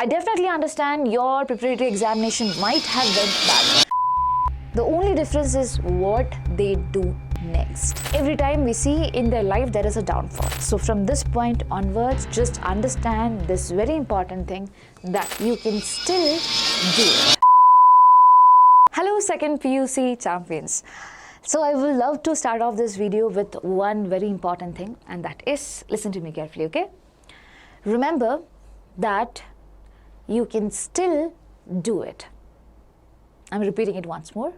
I definitely understand your preparatory examination might have went bad. The only difference is what they do next. Every time we see in their life there is a downfall. So from this point onwards, just understand this very important thing that you can still do it. Hello second PUC champions. So I will love to start off this video with one very important thing, and that is, listen to me carefully, okay? Remember that you can still do it. I'm repeating it once more.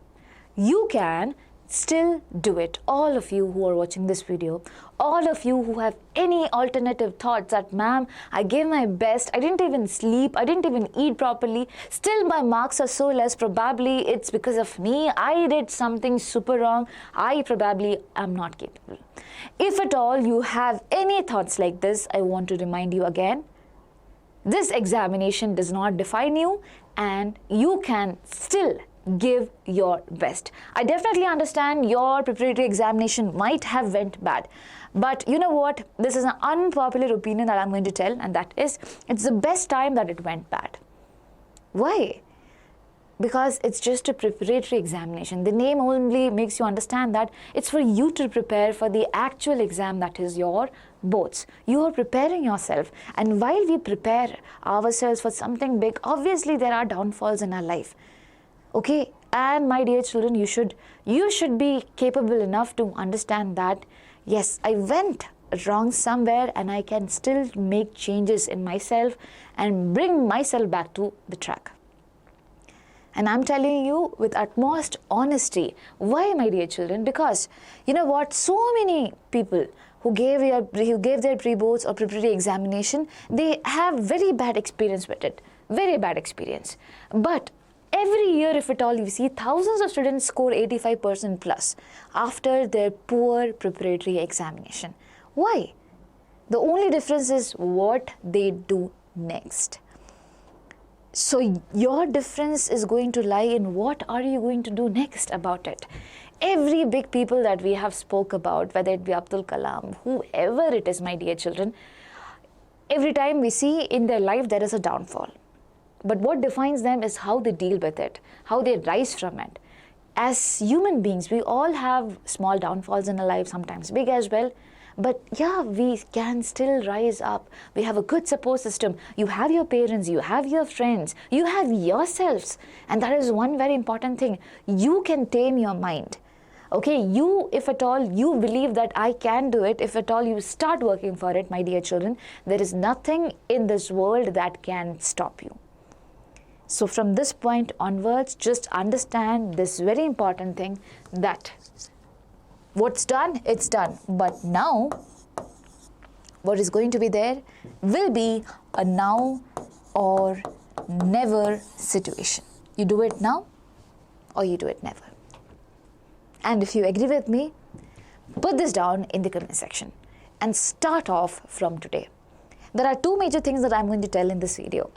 You can still do it. All of you who are watching this video, all of you who have any alternative thoughts that, ma'am, I gave my best, I didn't even sleep, I didn't even eat properly, still my marks are so less, probably it's because of me, I did something super wrong, I probably am not capable. If at all you have any thoughts like this, I want to remind you again, this examination does not define you and you can still give your best. I definitely understand your preparatory examination might have went bad, but you know what? This is an unpopular opinion that I'm going to tell, and that is, it's the best time that it went bad. Why? Because it's just a preparatory examination. The name only makes you understand that it's for you to prepare for the actual exam, that is your boards. You are preparing yourself, and while we prepare ourselves for something big, obviously there are downfalls in our life. Okay, and my dear children, you should be capable enough to understand that, yes, I went wrong somewhere and I can still make changes in myself and bring myself back to the track. And I'm telling you with utmost honesty. Why, my dear children? Because, you know what, so many people who gave their pre-boards or preparatory examination, they have very bad experience with it, very bad experience. But every year, if at all, you see thousands of students score 85% plus after their poor preparatory examination. Why? The only difference is what they do next. So your difference is going to lie in what are you going to do next about it. Every big people that we have spoke about, whether it be Abdul Kalam, whoever it is, my dear children, every time we see in their life there is a downfall. But what defines them is how they deal with it, how they rise from it. As human beings, we all have small downfalls in our life, sometimes big as well. But yeah, we can still rise up. We have a good support system. You have your parents, you have your friends, you have yourselves. And that is one very important thing. You can tame your mind. Okay, you, if at all, you believe that I can do it, if at all you start working for it, my dear children, there is nothing in this world that can stop you. So from this point onwards, just understand this very important thing that what's done, it's done. But now, what is going to be there will be a now or never situation. You do it now or you do it never. And if you agree with me, put this down in the comment section and start off from today. There are two major things that I'm going to tell in this video.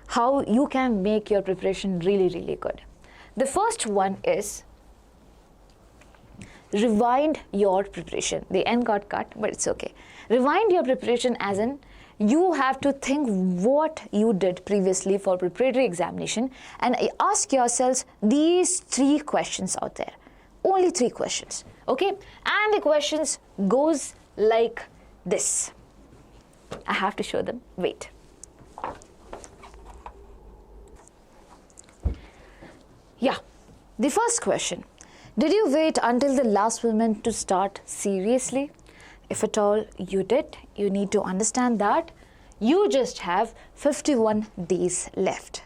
How you can make your preparation really, really good. The first one is rewind your preparation. The end got cut, but it's okay. Rewind your preparation as in you have to think what you did previously for preparatory examination and ask yourselves these 3 questions out there. Only 3 questions, okay? And the questions goes like this. I have to show them. Wait. Yeah, the first question. Did you wait until the last moment to start seriously? If at all you did, you need to understand that you just have 51 days left.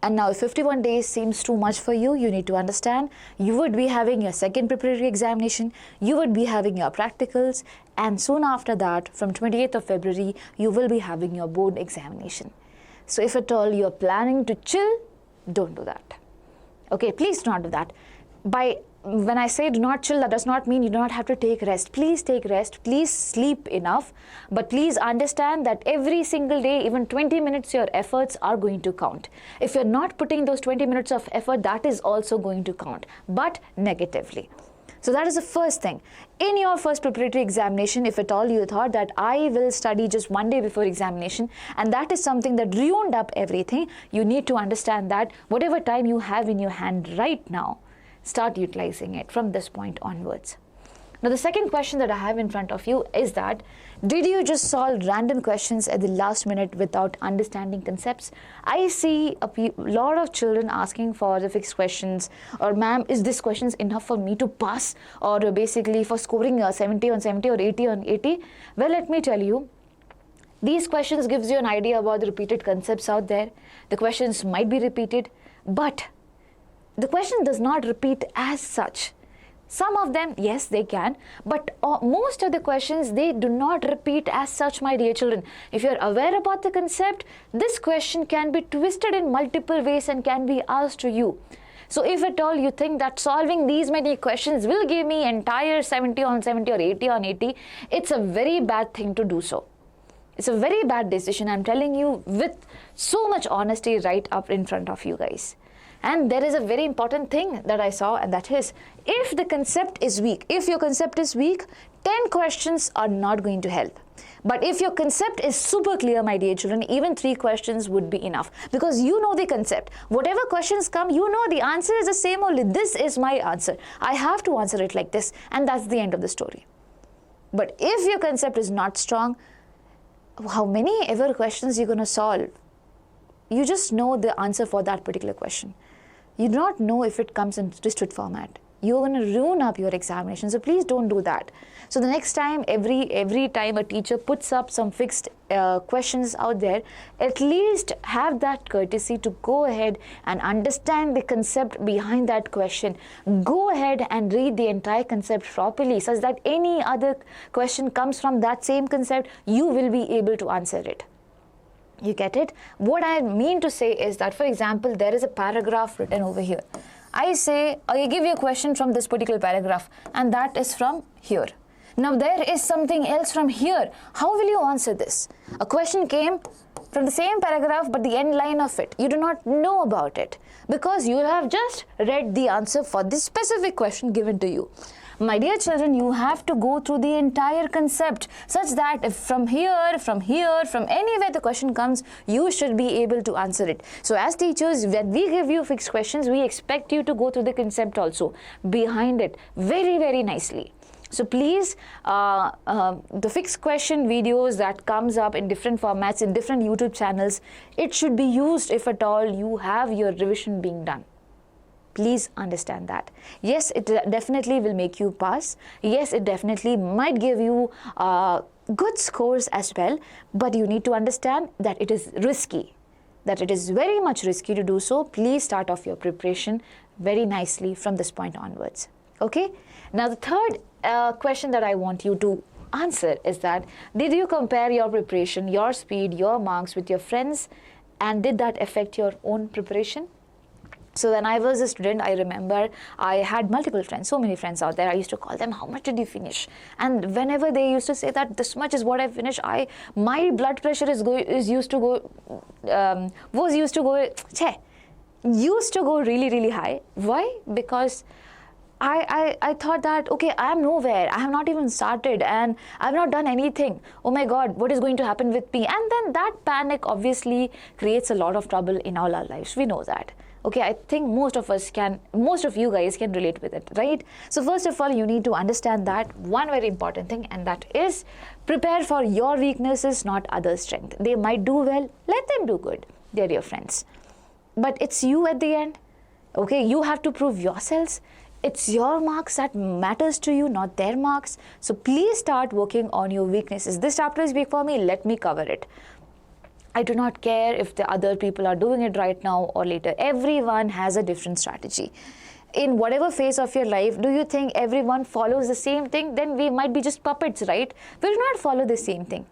And now if 51 days seems too much for you, you need to understand you would be having your second preparatory examination, you would be having your practicals, and soon after that, from 28th of February, you will be having your board examination. So if at all you're planning to chill, don't do that. Okay, please do not do that. When I say do not chill, that does not mean you do not have to take rest. Please take rest, please sleep enough, but please understand that every single day, even 20 minutes, your efforts are going to count. If you're not putting those 20 minutes of effort, that is also going to count, but negatively. So that is the first thing. In your first preparatory examination, if at all you thought that I will study just one day before examination, and that is something that ruined up everything, you need to understand that whatever time you have in your hand right now, start utilizing it from this point onwards. Now the second question that I have in front of you is that, did you just solve random questions at the last minute without understanding concepts? I see a lot of children asking for the fixed questions, or ma'am, is this questions enough for me to pass, or basically for scoring 70 on 70 or 80 on 80? Well, let me tell you, these questions gives you an idea about the repeated concepts out there. The questions might be repeated, but the question does not repeat as such. Some of them, yes, they can, but most of the questions, they do not repeat as such, my dear children. If you're aware about the concept, this question can be twisted in multiple ways and can be asked to you. So if at all you think that solving these many questions will give me entire 70 on 70 or 80 on 80, it's a very bad thing to do so. It's a very bad decision, I'm telling you with so much honesty right up in front of you guys. And there is a very important thing that I saw, and that is, if the concept is weak, if your concept is weak, 10 questions are not going to help. But if your concept is super clear, my dear children, even 3 questions would be enough, because you know the concept. Whatever questions come, you know the answer is the same only. This is my answer. I have to answer it like this, and that's the end of the story. But if your concept is not strong, how many ever questions you're going to solve? You just know the answer for that particular question. You do not know if it comes in district format. You're going to ruin up your examination. So please don't do that. So the next time, every time a teacher puts up some fixed questions out there, at least have that courtesy to go ahead and understand the concept behind that question. Go ahead and read the entire concept properly, such that any other question comes from that same concept, you will be able to answer it. You get it? What I mean to say is that, for example, there is a paragraph written over here. I say, I give you a question from this particular paragraph, and that is from here. Now there is something else from here. How will you answer this? A question came from the same paragraph, but the end line of it, you do not know about it, because you have just read the answer for this specific question given to you. My dear children, you have to go through the entire concept, such that if from here, from anywhere the question comes, you should be able to answer it. So as teachers, when we give you fixed questions, we expect you to go through the concept also behind it very, very nicely. So please, the fixed question videos that comes up in different formats, in different YouTube channels, it should be used if at all you have your revision being done. Please understand that. Yes, it definitely will make you pass. Yes, it definitely might give you good scores as well. But you need to understand that it is risky, that it is very much risky to do so. Please start off your preparation very nicely from this point onwards. Okay? Now, the third question that I want you to answer is that, did you compare your preparation, your speed, your marks with your friends, and did that affect your own preparation? So when I was a student, I remember I had multiple friends, so many friends out there. I used to call them, how much did you finish? And whenever they used to say that this much is what I finished, my blood pressure used to go really, really high. Why? Because I thought that, okay, I am nowhere. I have not even started and I have not done anything. Oh my God, what is going to happen with me? And then that panic obviously creates a lot of trouble in all our lives. We know that. Okay, I think most of you guys can relate with it, right? So first of all, you need to understand that one very important thing, and that is prepare for your weaknesses, not others' strength. They might do well, let them do good. They're your friends. But it's you at the end. Okay, you have to prove yourselves. It's your marks that matters to you, not their marks. So please start working on your weaknesses. This chapter is big for me, let me cover it. I do not care if the other people are doing it right now or later. Everyone has a different strategy. In whatever phase of your life, do you think everyone follows the same thing? Then we might be just puppets, right? We do not follow the same thing.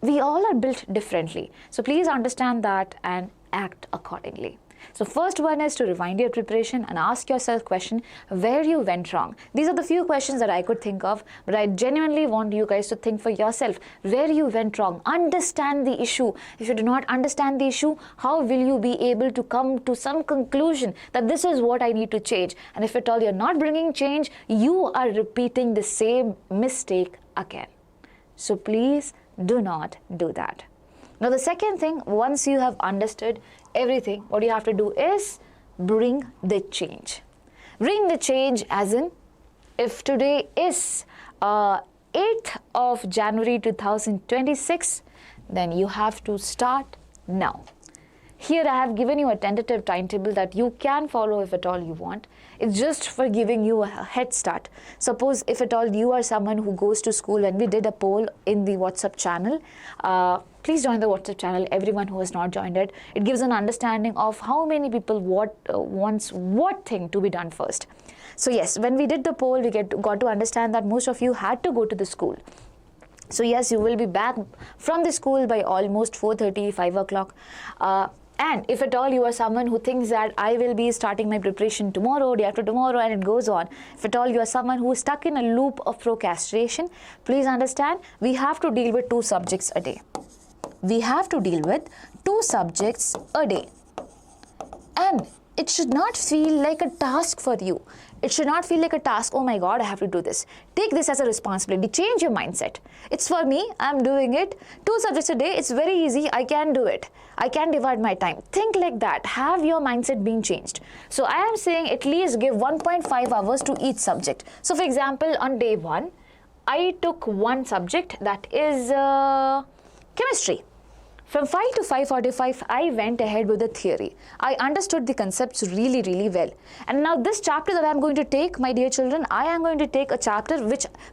We all are built differently. So please understand that and act accordingly. So first one is to rewind your preparation and ask yourself question where you went wrong. These are the few questions that I could think of, but I genuinely want you guys to think for yourself where you went wrong. Understand the issue. If you do not understand the issue, how will you be able to come to some conclusion that this is what I need to change? And if at all you're not bringing change, you are repeating the same mistake again. So please do not do that. Now the second thing, once you have understood everything, what you have to do is bring the change. Bring the change as in, if today is 8th of January 2026, then you have to start now. Here I have given you a tentative timetable that you can follow if at all you want. It's just for giving you a head start. Suppose if at all you are someone who goes to school, and we did a poll in the WhatsApp channel, please join the WhatsApp channel, everyone who has not joined it. It gives an understanding of how many people wants what thing to be done first. So yes, when we did the poll, we got to understand that most of you had to go to the school. So yes, you will be back from the school by almost 4:30, 5 o'clock. And if at all you are someone who thinks that I will be starting my preparation tomorrow, day after tomorrow, and it goes on. If at all you are someone who is stuck in a loop of procrastination, please understand we have to deal with 2 subjects a day. We have to deal with 2 subjects a day. And it should not feel like a task for you. It should not feel like a task, oh my God, I have to do this. Take this as a responsibility. Change your mindset. It's for me, I'm doing it. 2 subjects a day, it's very easy, I can do it. I can divide my time. Think like that. Have your mindset being changed. So I am saying at least give 1.5 hours to each subject. So for example, on day 1, I took one subject, that is chemistry. From 5 to 5:45, I went ahead with the theory. I understood the concepts really, really well. And now this chapter that I am going to take, my dear children, I am going to take a chapter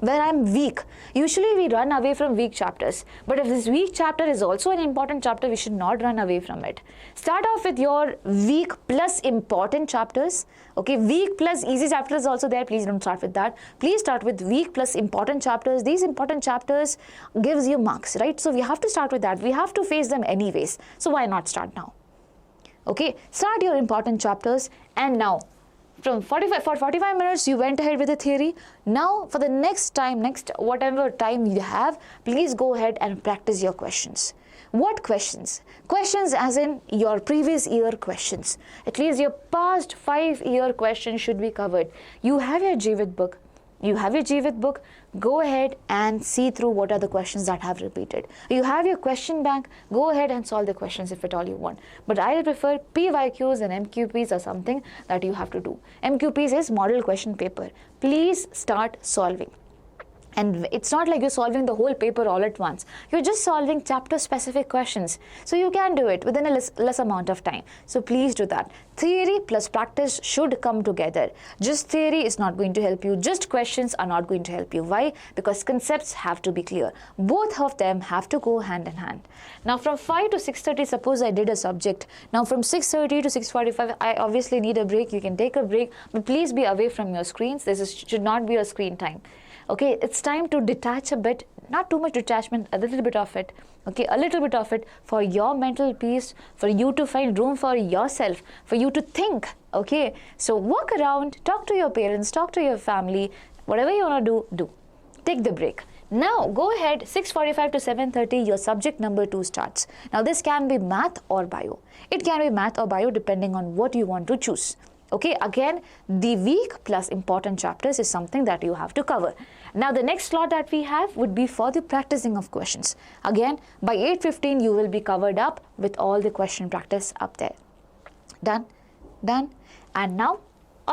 where I am weak. Usually we run away from weak chapters. But if this weak chapter is also an important chapter, we should not run away from it. Start off with your weak plus important chapters. Okay, weak plus easy chapters also there. Please don't start with that. Please start with weak plus important chapters. These important chapters gives you marks, right? So we have to start with that. We have to face them anyways. So why not start now? Okay, start your important chapters. And now for 45 minutes you went ahead with the theory. Now for the next whatever time you have, please go ahead and practice your questions. What questions? Questions as in your previous year questions. At least your past 5-year questions should be covered. You have your GVIT book. Go ahead and see through what are the questions that have repeated. You have your question bank, go ahead and solve the questions if at all you want. But I prefer PYQs and MQPs are something that you have to do. MQPs is model question paper. Please start solving. And it's not like you're solving the whole paper all at once. You're just solving chapter specific questions. So you can do it within a less amount of time. So please do that. Theory plus practice should come together. Just theory is not going to help you. Just questions are not going to help you. Why? Because concepts have to be clear. Both of them have to go hand in hand. Now from 5 to 6:30, suppose I did a subject. Now from 6:30 to 6:45, I obviously need a break. You can take a break, but please be away from your screens. Should not be a screen time. Okay, it's time to detach a bit, not too much detachment, a little bit of it. Okay, a little bit of it for your mental peace, for you to find room for yourself, for you to think. Okay, so walk around, talk to your parents, talk to your family, whatever you want to do. Take the break. Now go ahead, 6:45 to 7:30, your subject number 2 starts. Now this can be math or bio. It can be math or bio depending on what you want to choose. Okay, again, the weak plus important chapters is something that you have to cover. Now the next slot that we have would be for the practicing of questions. Again, by 8:15 you will be covered up with all the question practice up there. Done? And now,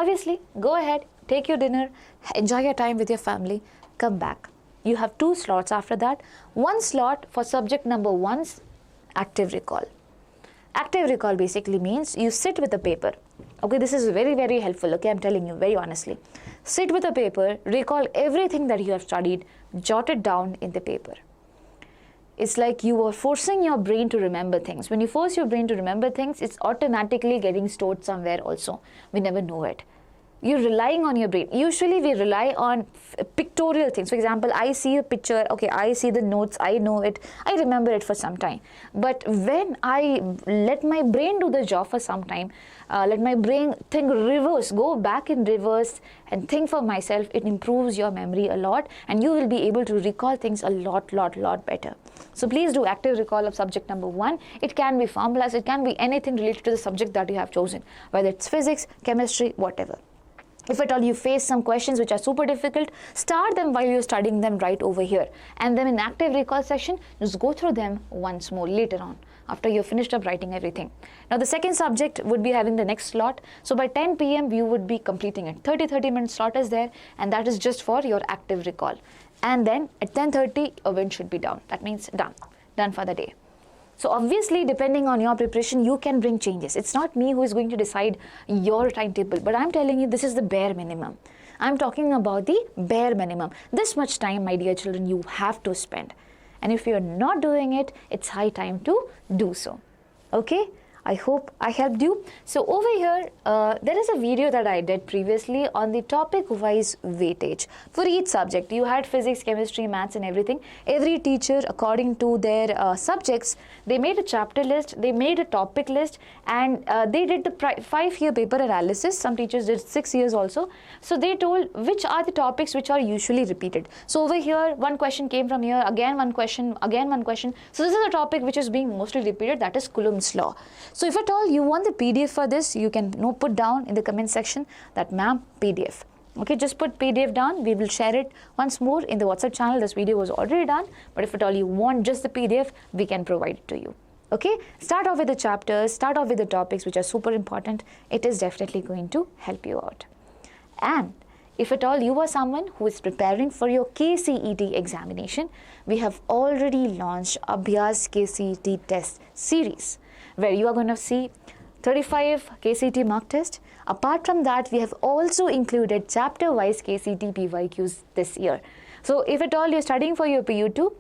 obviously, go ahead, take your dinner, enjoy your time with your family, come back. You have 2 slots after that. 1 slot for subject number 1's active recall. Active recall basically means you sit with a paper. Okay, this is very, very helpful. Okay, I'm telling you very honestly. Sit with a paper, recall everything that you have studied, jot it down in the paper. It's like you are forcing your brain to remember things. When you force your brain to remember things, it's automatically getting stored somewhere also. We never know it. You're relying on your brain. Usually we rely on pictorial things. For example, I see a picture, okay, I see the notes, I know it, I remember it for some time. But when I let my brain do the job for some time, let my brain think reverse, go back in reverse and think for myself, it improves your memory a lot and you will be able to recall things a lot better. So please do active recall of subject number 1. It can be formulas, it can be anything related to the subject that you have chosen, whether it's physics, chemistry, whatever. If at all you face some questions which are super difficult, start them while you're studying them right over here. And then in active recall section, just go through them once more later on, after you've finished up writing everything. Now the second subject would be having the next slot. So by 10 p.m. you would be completing it. 30-minute slot is there, and that is just for your active recall. And then at 10:30, your wind should be down. That means done for the day. So obviously, depending on your preparation, you can bring changes. It's not me who is going to decide your timetable, but I'm telling you, this is the bare minimum. I'm talking about the bare minimum. This much time, my dear children, you have to spend. And if you're not doing it, it's high time to do so. Okay? I hope I helped you. So over here, there is a video that I did previously on the topic-wise weightage. For each subject, you had physics, chemistry, maths and everything. Every teacher, according to their subjects, they made a chapter list, they made a topic list, and they did the 5-year paper analysis. Some teachers did 6 years also. So they told which are the topics which are usually repeated. So over here, one question came from here, again one question, again one question. So this is a topic which is being mostly repeated, that is Coulomb's law. So if at all you want the PDF for this, you can put down in the comment section that ma'am PDF. Okay, just put PDF down. We will share it once more in the WhatsApp channel. This video was already done, but if at all you want just the PDF, we can provide it to you. Okay, start off with the chapters, start off with the topics which are super important. It is definitely going to help you out. And if at all you are someone who is preparing for your KCET examination, we have already launched ABHYAS KCET test series, where you are going to see 35 KCET mock test. Apart from that, we have also included chapter-wise KCET PYQs this year. So if at all you're studying for your PU2,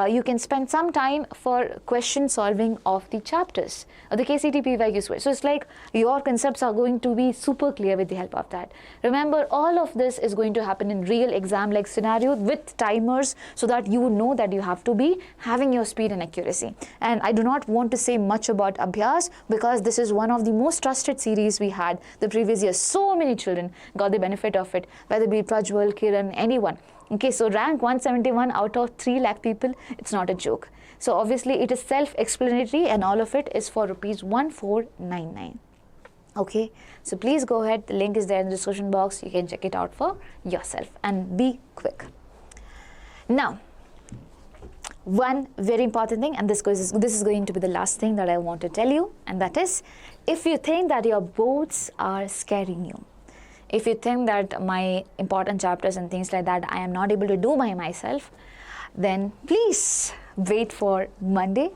you can spend some time for question solving of the chapters, or the KCET PYQs. So it's like your concepts are going to be super clear with the help of that. Remember, all of this is going to happen in real exam-like scenario with timers, so that you know that you have to be having your speed and accuracy. And I do not want to say much about ABHYAS, because this is one of the most trusted series we had the previous year. So many children got the benefit of it, whether it be Prajwal, Kiran, anyone. Okay, so rank 171 out of 3 lakh people, it's not a joke. So obviously it is self-explanatory, and all of it is for ₹1499. Okay, so please go ahead, the link is there in the description box. You can check it out for yourself and be quick. Now, one very important thing, and this is going to be the last thing that I want to tell you, and that is, if you think that your boards are scaring you, if you think that my important chapters and things like that I am not able to do by myself, then please wait for Monday,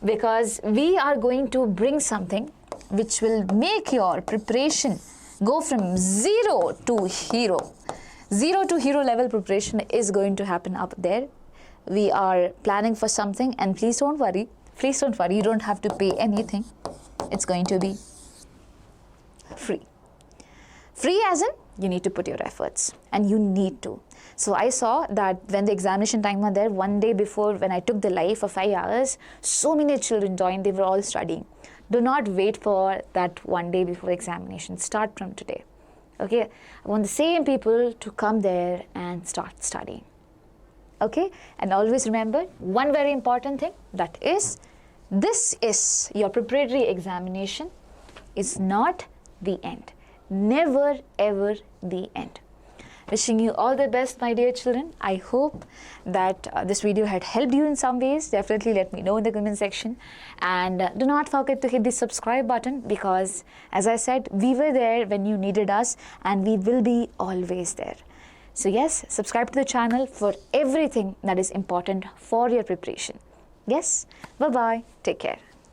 because we are going to bring something which will make your preparation go from 0 to hero. 0 to hero level preparation is going to happen up there. We are planning for something, and please don't worry, you don't have to pay anything. It's going to be free. Free as in, you need to put your efforts, and you need to. So I saw that when the examination time was there, one day before, when I took the live for 5 hours, so many children joined, they were all studying. Do not wait for that one day before examination. Start from today. Okay, I want the same people to come there and start studying. Okay, and always remember one very important thing, that is, this is your preparatory examination. It's not the end. Never ever the end. Wishing you all the best, my dear children. I hope that this video had helped you in some ways. Definitely let me know in the comment section, and do not forget to hit the subscribe button, because as I said, we were there when you needed us, and we will be always there. So yes, subscribe to the channel for everything that is important for your preparation. Yes, bye bye, take care.